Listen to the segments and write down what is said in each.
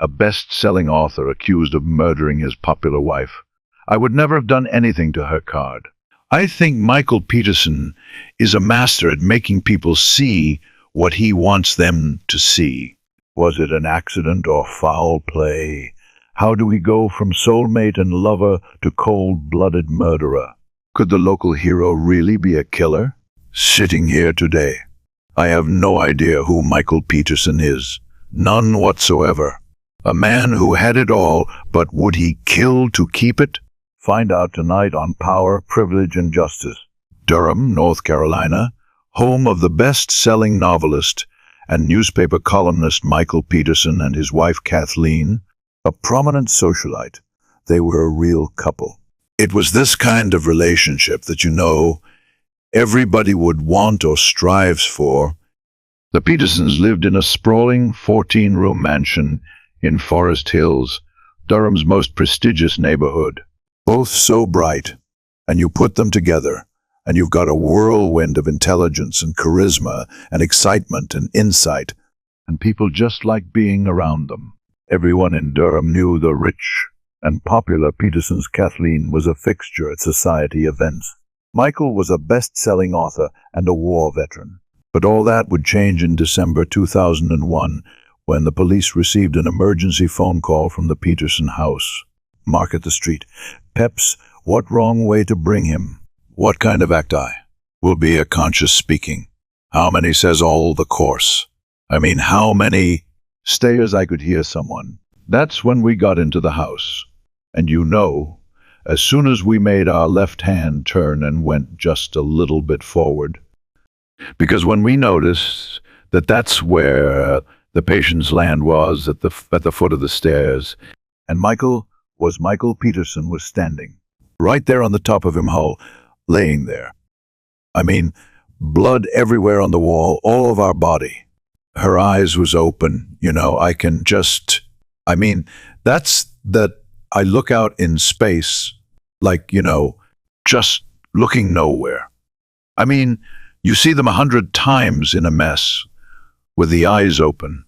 a best-selling author accused of murdering his popular wife. I would never have done anything to her card. I think Michael Peterson is a master at making people see what he wants them to see. Was it an accident or foul play? How do we go from soulmate and lover to cold-blooded murderer? Could the local hero really be a killer? Sitting here today, I have no idea who Michael Peterson is. None whatsoever. A man who had it all, but would he kill to keep it? Find out tonight on Power, Privilege, and Justice. Durham, North Carolina, home of the best-selling novelist and newspaper columnist Michael Peterson and his wife Kathleen, a prominent socialite. They were a real couple. It was this kind of relationship that, everybody would want or strives for. The Petersons lived in a sprawling 14-room mansion in Forest Hills, Durham's most prestigious neighborhood. Both so bright, and you put them together, and you've got a whirlwind of intelligence and charisma and excitement and insight, and people just like being around them. Everyone in Durham knew the rich and popular Peterson's Kathleen was a fixture at society events. Michael was a best-selling author and a war veteran. But all that would change in December 2001 when the police received an emergency phone call from the Peterson house. Mark at the street. Peps, what wrong way to bring him? What kind of acti? Will be a conscious speaking. How many says all the course? How many? Stay as I could hear someone. That's when we got into the house. And as soon as we made our left-hand turn and went just a little bit forward, because when we noticed that that's where the patient's land was at the foot of the stairs, and Michael Peterson was standing right there on the top of him hull, laying there. Blood everywhere on the wall, all of our body. Her eyes was open, that's that I look out in space, just looking nowhere. You see them 100 times in a mess, with the eyes open.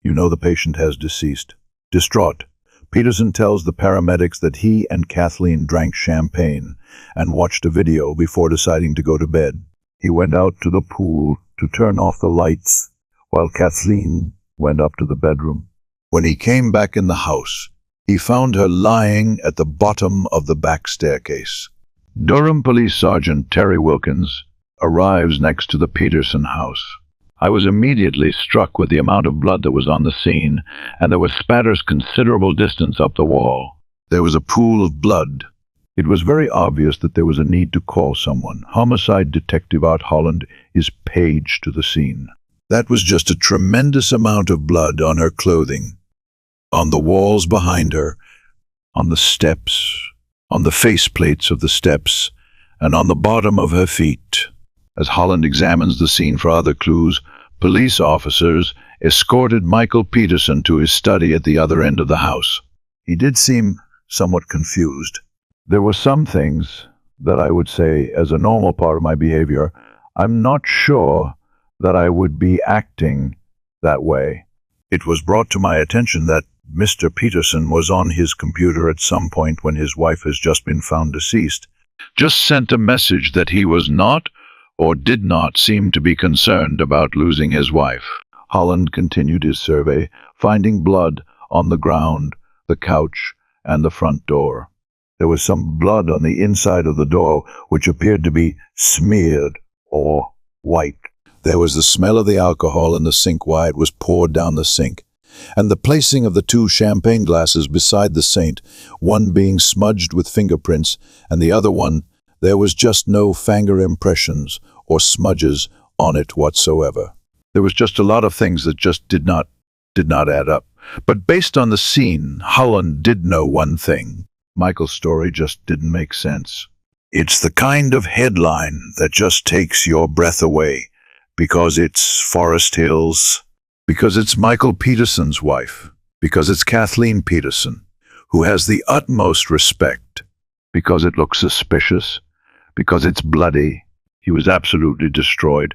The patient has deceased. Distraught, Peterson tells the paramedics that he and Kathleen drank champagne and watched a video before deciding to go to bed. He went out to the pool to turn off the lights, while Kathleen went up to the bedroom. When he came back in the house, he found her lying at the bottom of the back staircase. Durham Police Sergeant Terry Wilkins arrives next to the Peterson house. I was immediately struck with the amount of blood that was on the scene, and there were spatters considerable distance up the wall. There was a pool of blood. It was very obvious that there was a need to call someone. Homicide Detective Art Holland is paged to the scene. That was just a tremendous amount of blood on her clothing, on the walls behind her, on the steps, on the faceplates of the steps, and on the bottom of her feet. As Holland examines the scene for other clues, police officers escorted Michael Peterson to his study at the other end of the house. He did seem somewhat confused. There were some things that I would say, as a normal part of my behavior, I'm not sure that I would be acting that way. It was brought to my attention that Mr. Peterson was on his computer at some point when his wife has just been found deceased. Just sent a message that he was not or did not seem to be concerned about losing his wife. Holland continued his survey, finding blood on the ground, the couch, and the front door. There was some blood on the inside of the door, which appeared to be smeared or wiped. There was the smell of the alcohol in the sink while it was poured down the sink, and the placing of the 2 champagne glasses beside the saint, one being smudged with fingerprints, and the other one, there was just no finger impressions or smudges on it whatsoever. There was just a lot of things that just did not add up. But based on the scene, Holland did know one thing. Michael's story just didn't make sense. It's the kind of headline that just takes your breath away, because it's Forest Hills, because it's Michael Peterson's wife, because it's Kathleen Peterson, who has the utmost respect, because it looks suspicious, because it's bloody. He was absolutely destroyed.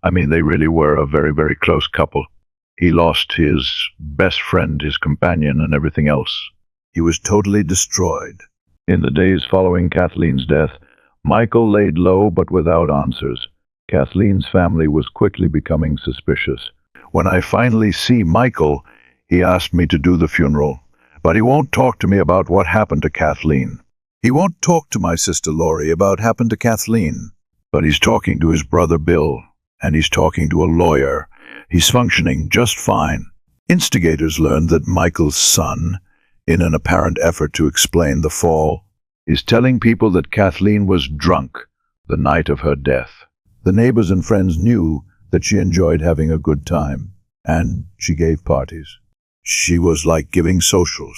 They really were a very, very close couple. He lost his best friend, his companion, and everything else. He was totally destroyed. In the days following Kathleen's death, Michael laid low but without answers. Kathleen's family was quickly becoming suspicious. When I finally see Michael, he asked me to do the funeral, but he won't talk to me about what happened to Kathleen. He won't talk to my sister Lori about what happened to Kathleen, but he's talking to his brother Bill, and he's talking to a lawyer. He's functioning just fine. Instigators learned that Michael's son, in an apparent effort to explain the fall, is telling people that Kathleen was drunk the night of her death. The neighbors and friends knew that she enjoyed having a good time, and she gave parties. She was like giving socials.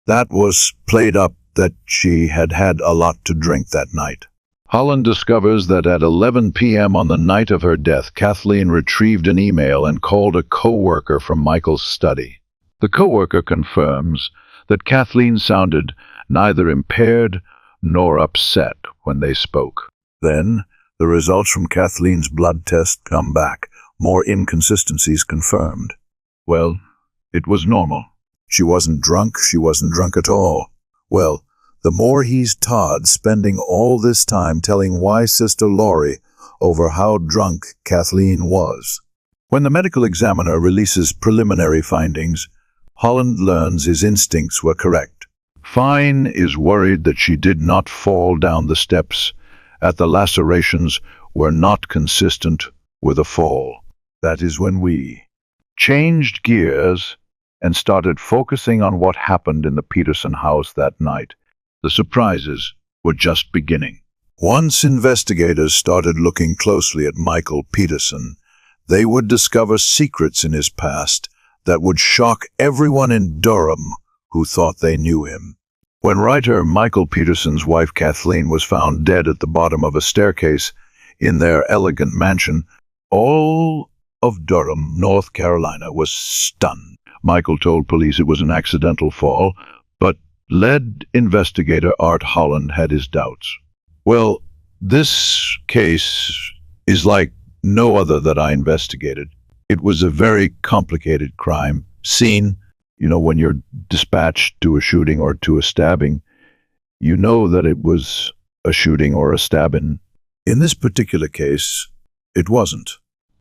That was played up that she had had a lot to drink that night. Holland discovers that at 11 p.m. on the night of her death, Kathleen retrieved an email and called a co-worker from Michael's study. The co-worker confirms that Kathleen sounded neither impaired nor upset when they spoke. Then, the results from Kathleen's blood test come back. More inconsistencies confirmed. Well, it was normal. She wasn't drunk at all. Well, the more he's Todd spending all this time telling why Sister Lori over how drunk Kathleen was. When the medical examiner releases preliminary findings, Holland learns his instincts were correct. Fine is worried that she did not fall down the steps, as the lacerations were not consistent with a fall. That is when we changed gears and started focusing on what happened in the Peterson house that night. The surprises were just beginning. Once investigators started looking closely at Michael Peterson, they would discover secrets in his past that would shock everyone in Durham who thought they knew him. When writer Michael Peterson's wife Kathleen was found dead at the bottom of a staircase in their elegant mansion, all of Durham, North Carolina, was stunned. Michael told police it was an accidental fall, but lead investigator Art Holland had his doubts. Well, this case is like no other that I investigated. It was a very complicated crime scene. You know, when you're dispatched to a shooting or to a stabbing, you know that it was a shooting or a stabbing. In this particular case, it wasn't.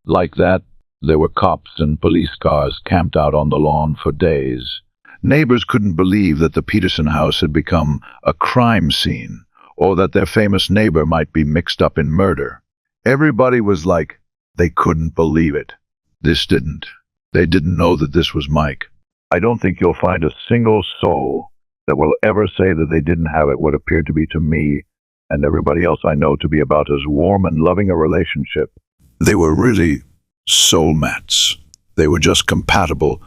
Like that, there were cops and police cars camped out on the lawn for days. Neighbors couldn't believe that the Peterson house had become a crime scene, or that their famous neighbor might be mixed up in murder. Everybody was like, they couldn't believe it. This didn't. They didn't know that this was Mike. I don't think you'll find a single soul that will ever say that they didn't have what appeared to be to me and everybody else I know to be about as warm and loving a relationship. They were really soulmates. They were just compatible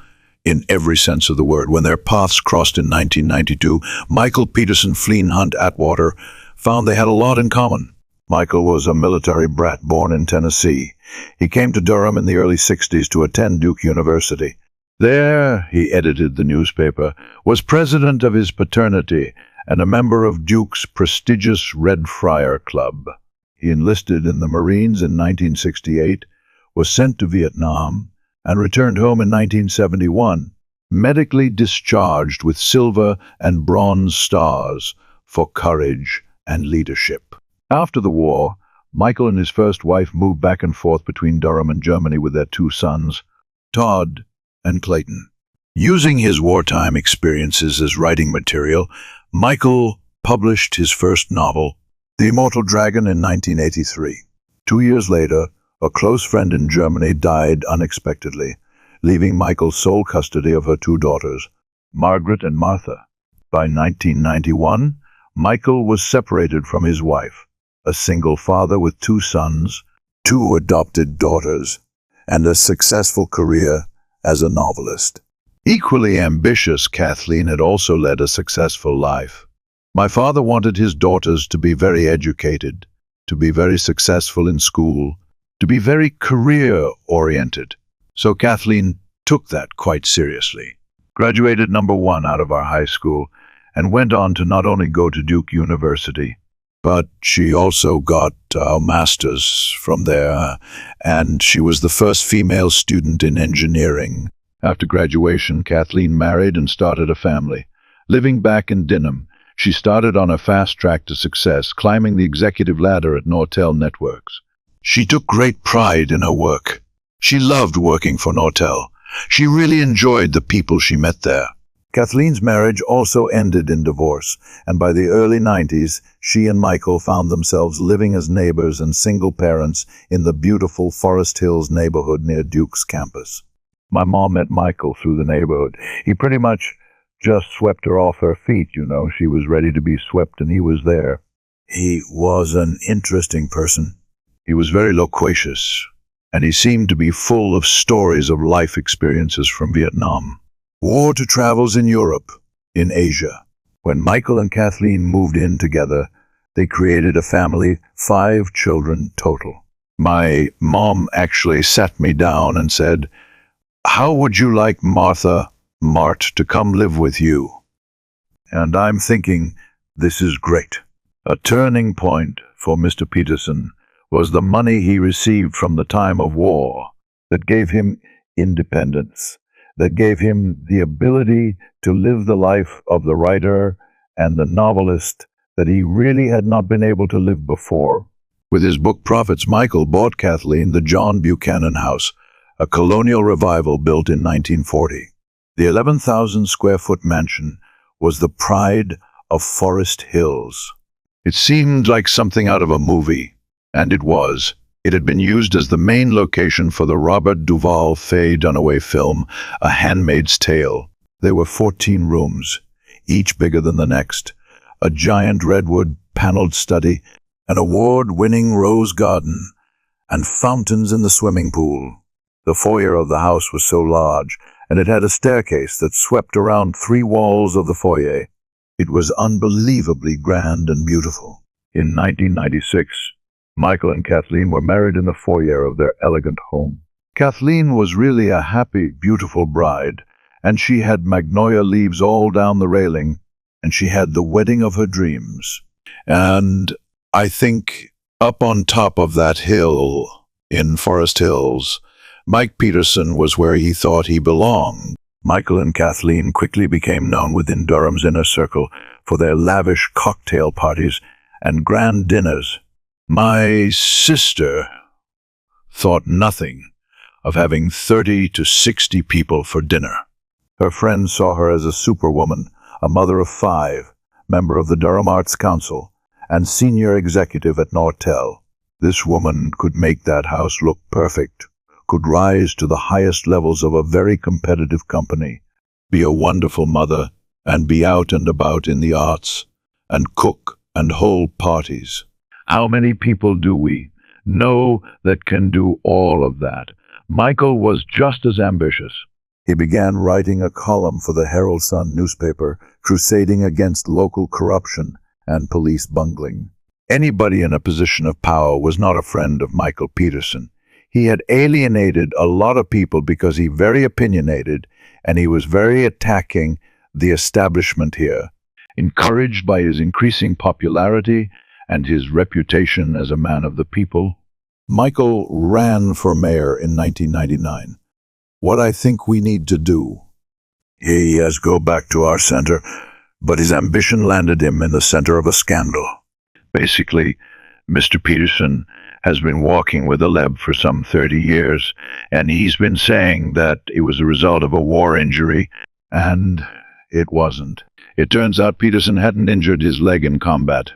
in every sense of the word. When their paths crossed in 1992, Michael Peterson, Fleen Hunt Atwater found they had a lot in common. Michael was a military brat born in Tennessee. He came to Durham in the early 60s to attend Duke University. There, he edited the newspaper, was president of his fraternity and a member of Duke's prestigious Red Friar Club. He enlisted in the Marines in 1968, was sent to Vietnam, and returned home in 1971, medically discharged with silver and bronze stars for courage and leadership. After the war, Michael and his first wife moved back and forth between Durham and Germany with their two sons, Todd and Clayton. Using his wartime experiences as writing material, Michael published his first novel, The Immortal Dragon, in 1983. 2 years later, a close friend in Germany died unexpectedly, leaving Michael sole custody of her two daughters, Margaret and Martha. By 1991, Michael was separated from his wife, a single father with two sons, two adopted daughters, and a successful career as a novelist. Equally ambitious, Kathleen had also led a successful life. My father wanted his daughters to be very educated, to be very successful in school, to be very career-oriented. So Kathleen took that quite seriously. Graduated #1 out of our high school and went on to not only go to Duke University, But she also got a master's from there, and she was the first female student in engineering. After graduation, Kathleen married and started a family. Living back in Dinham, she started on a fast track to success, climbing the executive ladder at Nortel Networks. She took great pride in her work. She loved working for Nortel. She really enjoyed the people she met there. Kathleen's marriage also ended in divorce, and by the early 90s, she and Michael found themselves living as neighbors and single parents in the beautiful Forest Hills neighborhood near Duke's campus. My mom met Michael through the neighborhood. He pretty much just swept her off her feet, you know. She was ready to be swept, and he was there. He was an interesting person. He was very loquacious, and he seemed to be full of stories of life experiences from Vietnam. War to travels in Europe, in Asia. When Michael and Kathleen moved in together, they created a family, 5 children total. My mom actually sat me down and said, "How would you like Martha Mart to come live with you?" And I'm thinking, this is great. A turning point for Mr. Peterson was the money he received from the time of war that gave him independence, that gave him the ability to live the life of the writer and the novelist that he really had not been able to live before. With his book profits, Michael bought Kathleen the John Buchanan House, a colonial revival built in 1940. The 11,000-square-foot mansion was the pride of Forest Hills. It seemed like something out of a movie, and it was. It had been used as the main location for the Robert Duvall Faye Dunaway film, A Handmaid's Tale. There were 14 rooms, each bigger than the next, a giant redwood paneled study, an award-winning rose garden, and fountains in the swimming pool. The foyer of the house was so large, and it had a staircase that swept around 3 walls of the foyer. It was unbelievably grand and beautiful. In 1996, Michael and Kathleen were married in the foyer of their elegant home. Kathleen was really a happy, beautiful bride, and she had magnolia leaves all down the railing, and she had the wedding of her dreams. And I think up on top of that hill in Forest Hills, Mike Peterson was where he thought he belonged. Michael and Kathleen quickly became known within Durham's inner circle for their lavish cocktail parties and grand dinners. My sister thought nothing of having 30 to 60 people for dinner. Her friends saw her as a superwoman, a mother of 5, member of the Durham Arts Council, and senior executive at Nortel. This woman could make that house look perfect, could rise to the highest levels of a very competitive company, be a wonderful mother, and be out and about in the arts, and cook and hold parties. How many people do we know that can do all of that? Michael was just as ambitious. He began writing a column for the Herald Sun newspaper, crusading against local corruption and police bungling. Anybody in a position of power was not a friend of Michael Peterson. He had alienated a lot of people because he was very opinionated, and he was very attacking the establishment here. Encouraged by his increasing popularity and his reputation as a man of the people, Michael ran for mayor in 1999. What I think we need to do, he has go back to our center, but his ambition landed him in the center of a scandal. Basically, Mr. Peterson has been walking with a limp for some 30 years, and he's been saying that it was a result of a war injury, and it wasn't. It turns out Peterson hadn't injured his leg in combat.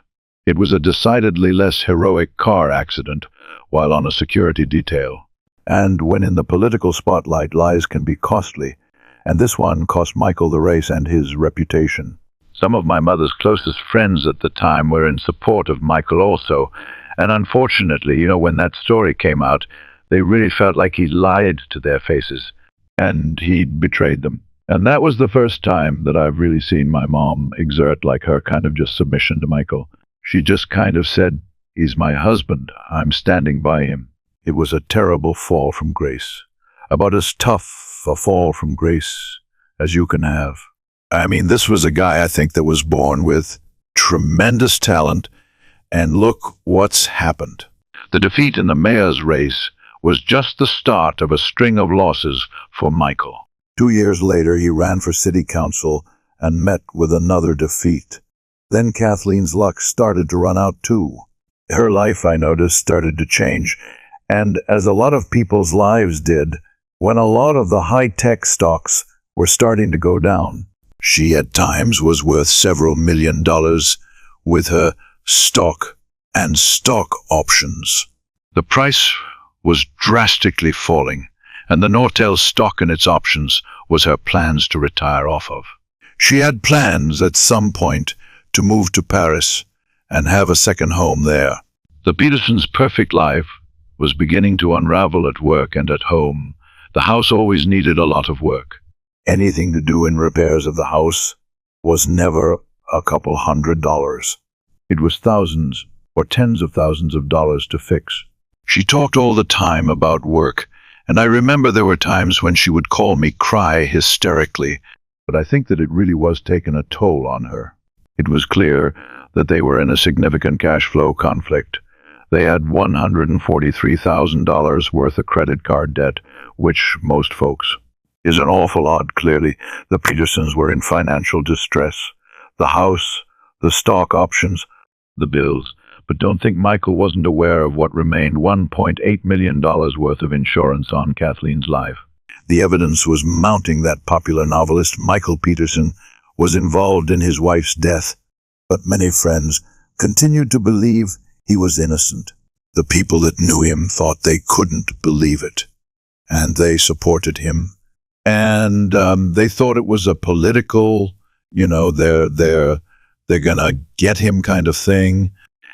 It was a decidedly less heroic car accident while on a security detail. And when in the political spotlight, lies can be costly, and this one cost Michael the race and his reputation. Some of my mother's closest friends at the time were in support of Michael also, and unfortunately, when that story came out, they really felt like he lied to their faces, and he'd betrayed them. And that was the first time that I've really seen my mom exert like her kind of just submission to Michael. She just kind of said, "He's my husband. I'm standing by him." It was a terrible fall from grace. About as tough a fall from grace as you can have. I mean, this was a guy, I think, that was born with tremendous talent And look what's happened. The defeat in the mayor's race was just the start of a string of losses for Michael. 2 years later, he ran for city council and met with another defeat. Then Kathleen's luck started to run out too. Her life, I noticed, started to change. And as a lot of people's lives did, when a lot of the high-tech stocks were starting to go down, she at times was worth several $1 million with her stock and stock options. The price was drastically falling, and the Nortel stock and its options was her plans to retire off of. She had plans at some point to move to Paris and have a second home there. The Petersons' perfect life was beginning to unravel at work and at home. The house always needed a lot of work. Anything to do in repairs of the house was never a couple $100. It was thousands or tens of thousands of dollars to fix. She talked all the time about work, and I remember there were times when she would call me cry hysterically, but I think that it really was taking a toll on her. It was clear that they were in a significant cash flow conflict. They had $143,000 worth of credit card debt, which most folks is an awful lot. Clearly, the Petersons were in financial distress. The house, the stock options, the bills. But don't think Michael wasn't aware of what remained $1.8 million worth of insurance on Kathleen's life. The evidence was mounting that popular novelist Michael Peterson was involved in his wife's death, but many friends continued to believe he was innocent. The people that knew him thought they couldn't believe it, and they supported him. And they thought it was a political, they're gonna get him kind of thing.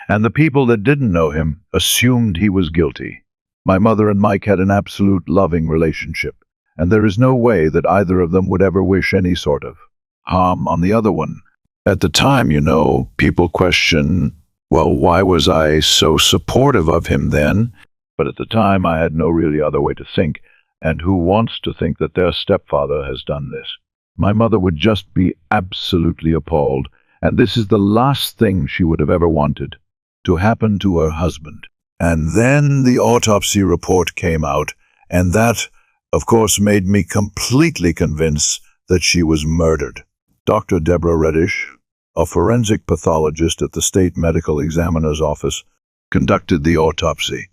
And the people that didn't know him assumed he was guilty. My mother and Mike had an absolute loving relationship, and there is no way that either of them would ever wish any sort of harm on the other one. At the time, people question, well, why was I so supportive of him then? But at the time, I had no really other way to think, and who wants to think that their stepfather has done this? My mother would just be absolutely appalled, and this is the last thing she would have ever wanted to happen to her husband. And then the autopsy report came out, and that, of course, made me completely convinced that she was murdered. Dr. Deborah Reddish, a forensic pathologist at the State Medical Examiner's Office, conducted the autopsy.